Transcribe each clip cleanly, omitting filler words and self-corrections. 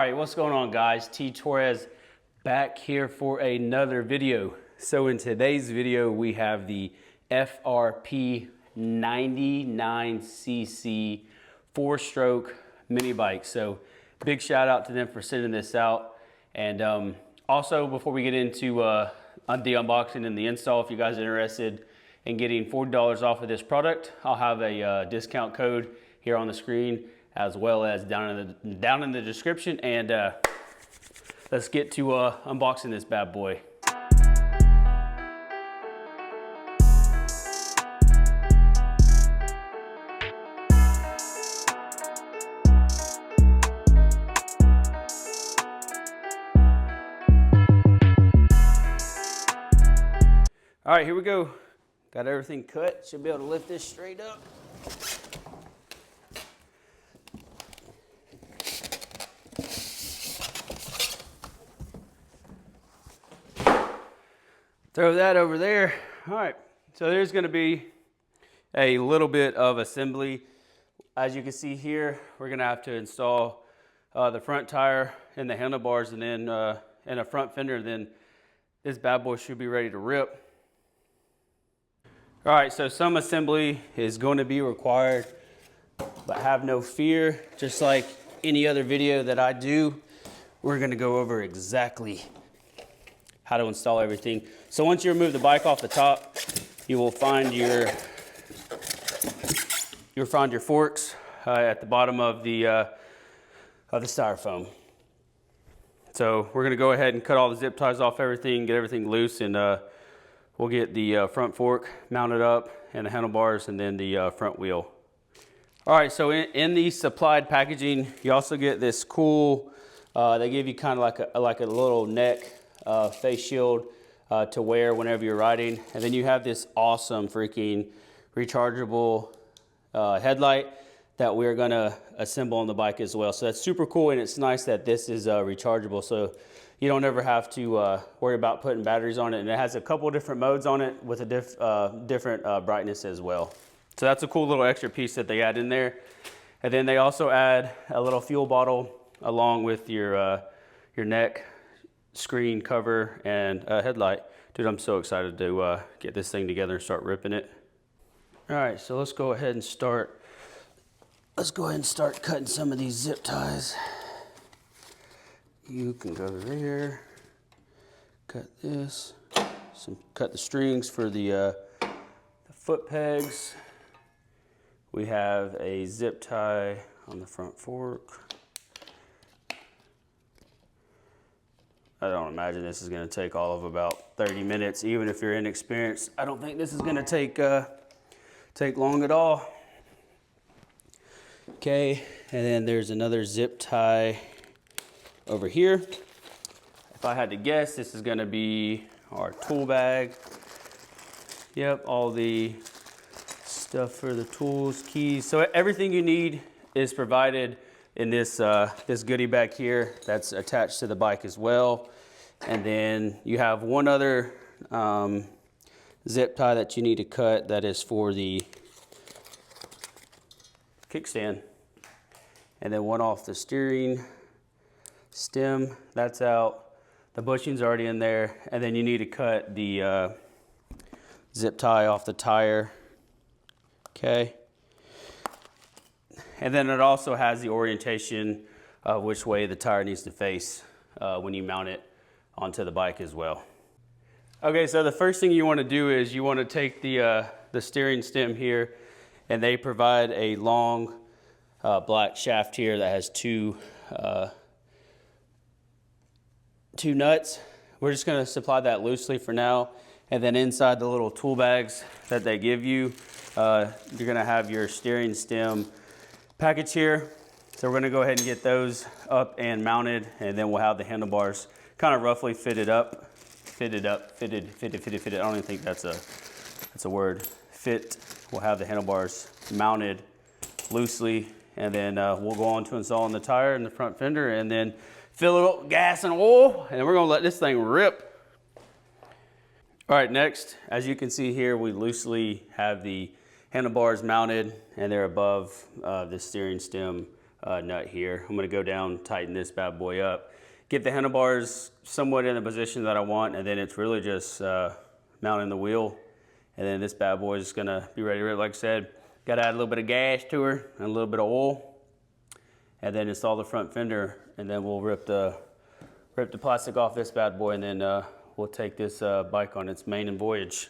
All right, what's going on, guys? T Torres back here for another video. So in today's video, we have the FRP 99cc 4-stroke mini bike. So big shout out to them for sending this out. And also, before we get into the unboxing and the install, if you guys are interested in getting $40 off of this product, I'll have a discount code here on the screen, as well as down in the description. And let's get to unboxing this bad boy. All right, here we go. Got everything cut. Should be able to lift this straight up. Throw that over there. All right, so there's gonna be a little bit of assembly. As you can see here, we're gonna have to install the front tire and the handlebars, and then and a front fender. Then this bad boy should be ready to rip. All right, so some assembly is going to be required, but have no fear. Just like any other video that I do, we're gonna go over exactly how to install everything. So once you remove the bike off the top, you will find your forks at the bottom of the styrofoam. So we're gonna go ahead and cut all the zip ties off everything, get everything loose, and we'll get the front fork mounted up and the handlebars, and then the front wheel. All right, so in the supplied packaging, you also get this cool, they give you kind of like a little neck face shield to wear whenever you're riding. And then you have this awesome freaking rechargeable headlight that we're gonna assemble on the bike as well. So that's super cool, and it's nice that this is rechargeable, so you don't ever have to worry about putting batteries on it. And it has a couple different modes on it with a different brightness as well. So that's a cool little extra piece that they add in there. And then they also add a little fuel bottle along with your neck screen cover and headlight. Dude, I'm so excited to get this thing together and start ripping it. All right, so let's go ahead and start cutting some of these zip ties. You can go there, cut this, cut the strings for the foot pegs. We have a zip tie on the front fork. I don't imagine this is going to take all of about 30 minutes, even if you're inexperienced. I don't think this is going to take long at all. Okay, and then there's another zip tie over here. If I had to guess, this is going to be our tool bag. Yep, all the stuff for the tools, keys. So everything you need is provided in this this goodie bag here that's attached to the bike as well. And then you have one other zip tie that you need to cut that is for the kickstand. And then one off the steering stem, that's out. The bushing's already in there. And then you need to cut the zip tie off the tire. Okay. And then it also has the orientation of which way the tire needs to face when you mount it onto the bike as well. Okay, so the first thing you want to do is you want to take the steering stem here, and they provide a long black shaft here that has two nuts. We're just going to supply that loosely for now, and then inside the little tool bags that they give you, you're going to have your steering stem package here. So we're going to go ahead and get those up and mounted, and then we'll have the handlebars kind of roughly fitted. I don't even think that's a word. Fit. We'll have the handlebars mounted loosely, and then we'll go on to installing the tire and the front fender, and then fill it up with gas and oil, and we're gonna let this thing rip. All right, next, as you can see here, we loosely have the handlebars mounted, and they're above the steering stem nut here. I'm gonna go down, tighten this bad boy up, get the handlebars somewhat in the position that I want, and then it's really just mounting the wheel. And then this bad boy is gonna be ready to rip. Like I said, gotta add a little bit of gas to her and a little bit of oil, and then install the front fender, and then we'll rip the plastic off this bad boy, and then we'll take this bike on its maiden voyage.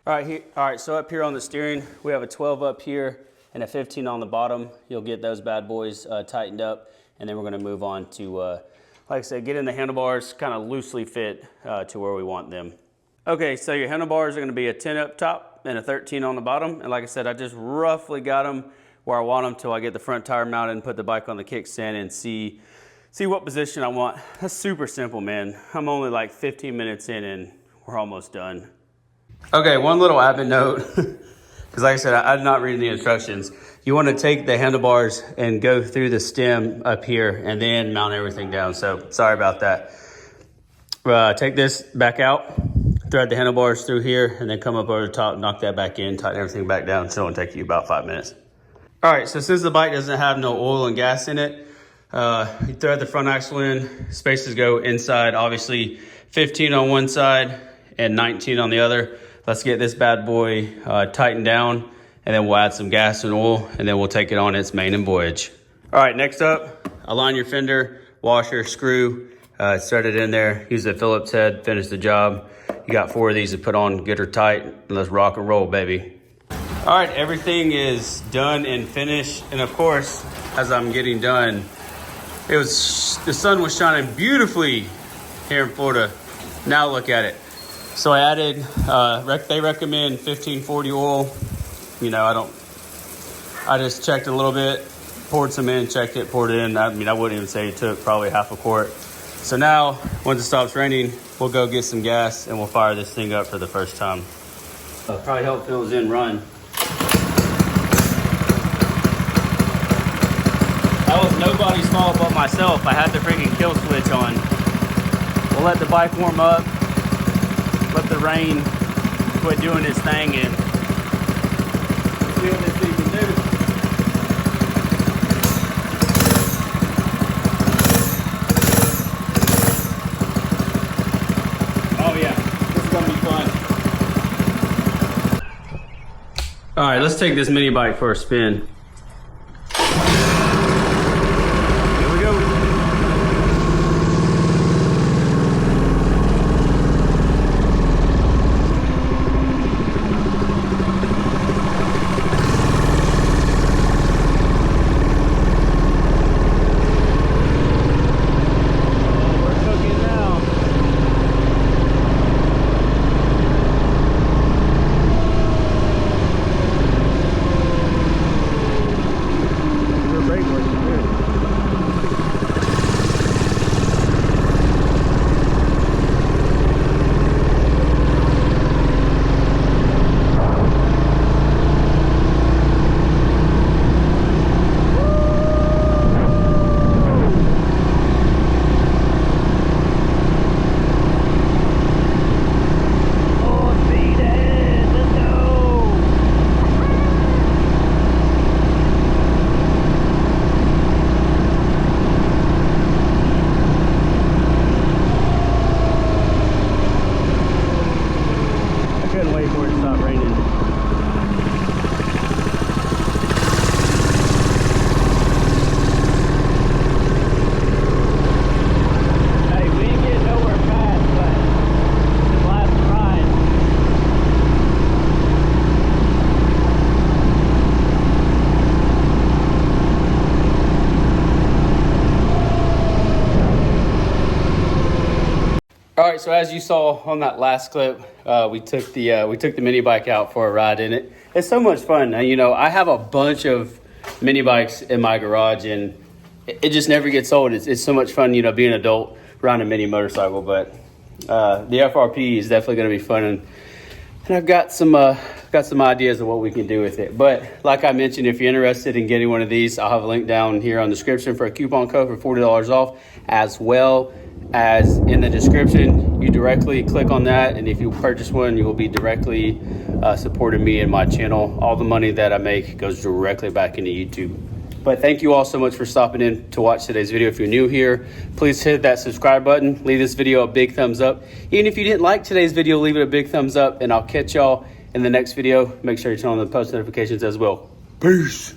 All right, so up here on the steering, we have a 12 up here and a 15 on the bottom. You'll get those bad boys tightened up, and then we're gonna move on to, like I said, get in the handlebars, kind of loosely fit to where we want them. Okay, so your handlebars are gonna be a 10 up top and a 13 on the bottom. And like I said, I just roughly got them where I want them till I get the front tire mounted and put the bike on the kickstand and see what position I want. That's super simple, man. I'm only like 15 minutes in and we're almost done. Okay, one little admin note, because like I said, I'm not reading the instructions. You want to take the handlebars and go through the stem up here and then mount everything down. So sorry about that. Take this back out, thread the handlebars through here, and then come up over the top, knock that back in, tighten everything back down. So it'll take you about 5 minutes. All right, so since the bike doesn't have no oil and gas in it, you thread the front axle in, spaces go inside, obviously 15 on one side and 19 on the other. Let's get this bad boy tightened down, and then we'll add some gas and oil, and then we'll take it on its maiden voyage. All right, next up, align your fender, washer, screw, thread it in there, use a Phillips head, finish the job. You got 4 of these to put on, get her tight, and let's rock and roll, baby. All right, everything is done and finished. And of course, as I'm getting done, the sun was shining beautifully here in Florida. Now look at it. So I added, they recommend 1540 oil. You know, I just checked a little bit, poured some in, checked it, poured it in. I mean, I wouldn't even say it took probably half a quart. So now, once it stops raining, we'll go get some gas and we'll fire this thing up for the first time. Probably help Phil's in run. That was nobody's fault but myself. I had the freaking kill switch on. We'll let the bike warm up, let the rain quit doing its thing, and see what this thing can do. Oh yeah, this is gonna be fun. All right, let's take this mini bike for a spin. All right, so as you saw on that last clip, we took the mini bike out for a ride in it. It's so much fun. You know, I have a bunch of mini bikes in my garage, and it just never gets old. It's so much fun, you know, being an adult riding a mini motorcycle. But the FRP is definitely going to be fun, and I've got some ideas of what we can do with it. But like I mentioned, if you're interested in getting one of these, I'll have a link down here on the description for a coupon code for $40 off, as well as in the description. You directly click on that, and if you purchase one, you will be directly supporting me and my channel. All the money that I make goes directly back into YouTube. But thank you all so much for stopping in to watch today's video. If you're new here, please hit that subscribe button. Leave this video a big thumbs up. Even if you didn't like today's video, leave it a big thumbs up, and I'll catch y'all in the next video. Make sure you turn on the post notifications as well. Peace.